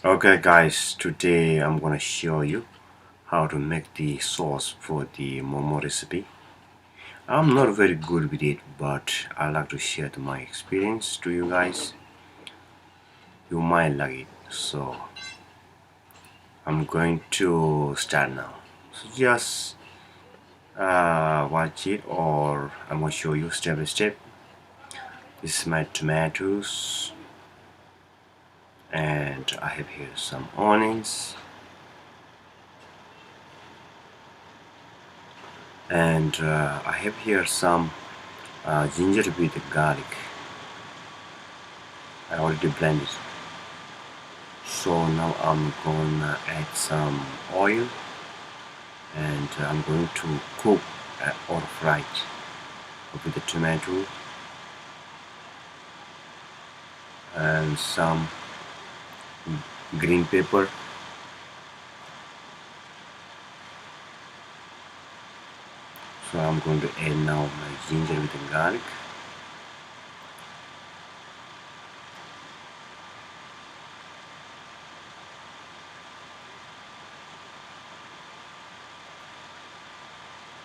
Okay guys, today I'm gonna show you how to make the sauce for the Momo recipe. I'm not very good with it, but I like to share my experience to you guys. You might like it, so I'm going to start now. So just watch it, or I'm gonna show you step by step. This is my tomatoes, and I have here some onions, and I have here some ginger with garlic. I already blended. So now I'm gonna add some oil, and I'm going to cook or fry it with the tomato and some green pepper. So I'm going to add now my ginger with the garlic.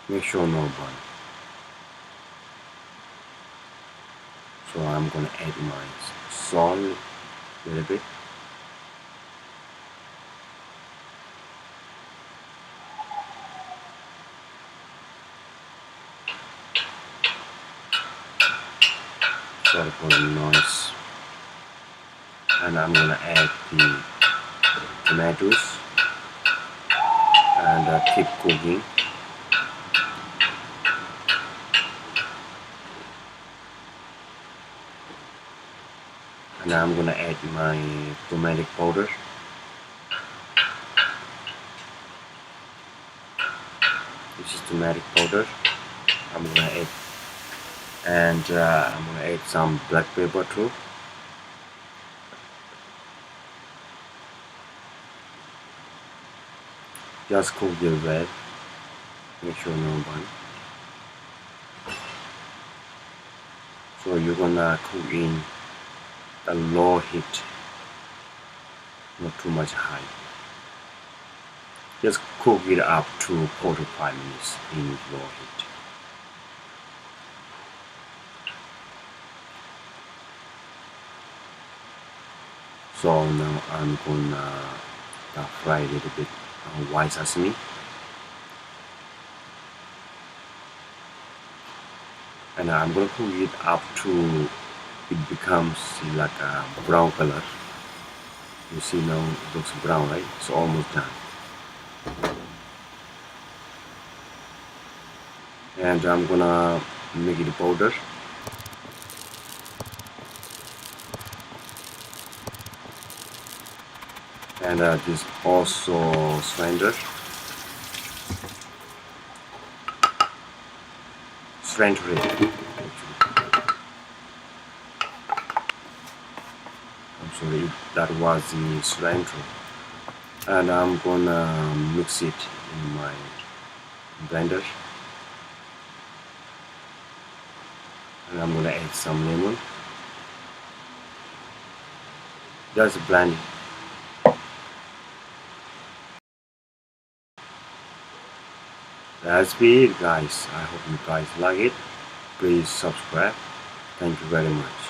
Make sure no burn. So I'm gonna add my salt a little bit. Sorry for the noise. And I'm gonna add the tomatoes and keep cooking. And I'm gonna add my turmeric powder. This is turmeric powder. I'm gonna add, and I'm gonna add some black pepper too. Just cook it well. Make sure no burn. So you're gonna cook in a low heat, not too much high. Just cook it up to 4 to 5 minutes in low heat. So now I'm gonna fry a little bit white sesame. And I'm gonna cook it up to it becomes like a brown color. You see now it looks brown, right? It's almost done. And I'm gonna make it powder. And this also slender. Slender. I'm sorry, that was the cilantro. And I'm gonna mix it in my blender. And I'm gonna add some lemon. Just blend it. That's it, guys. I hope you guys like it. Please subscribe. Thank you very much.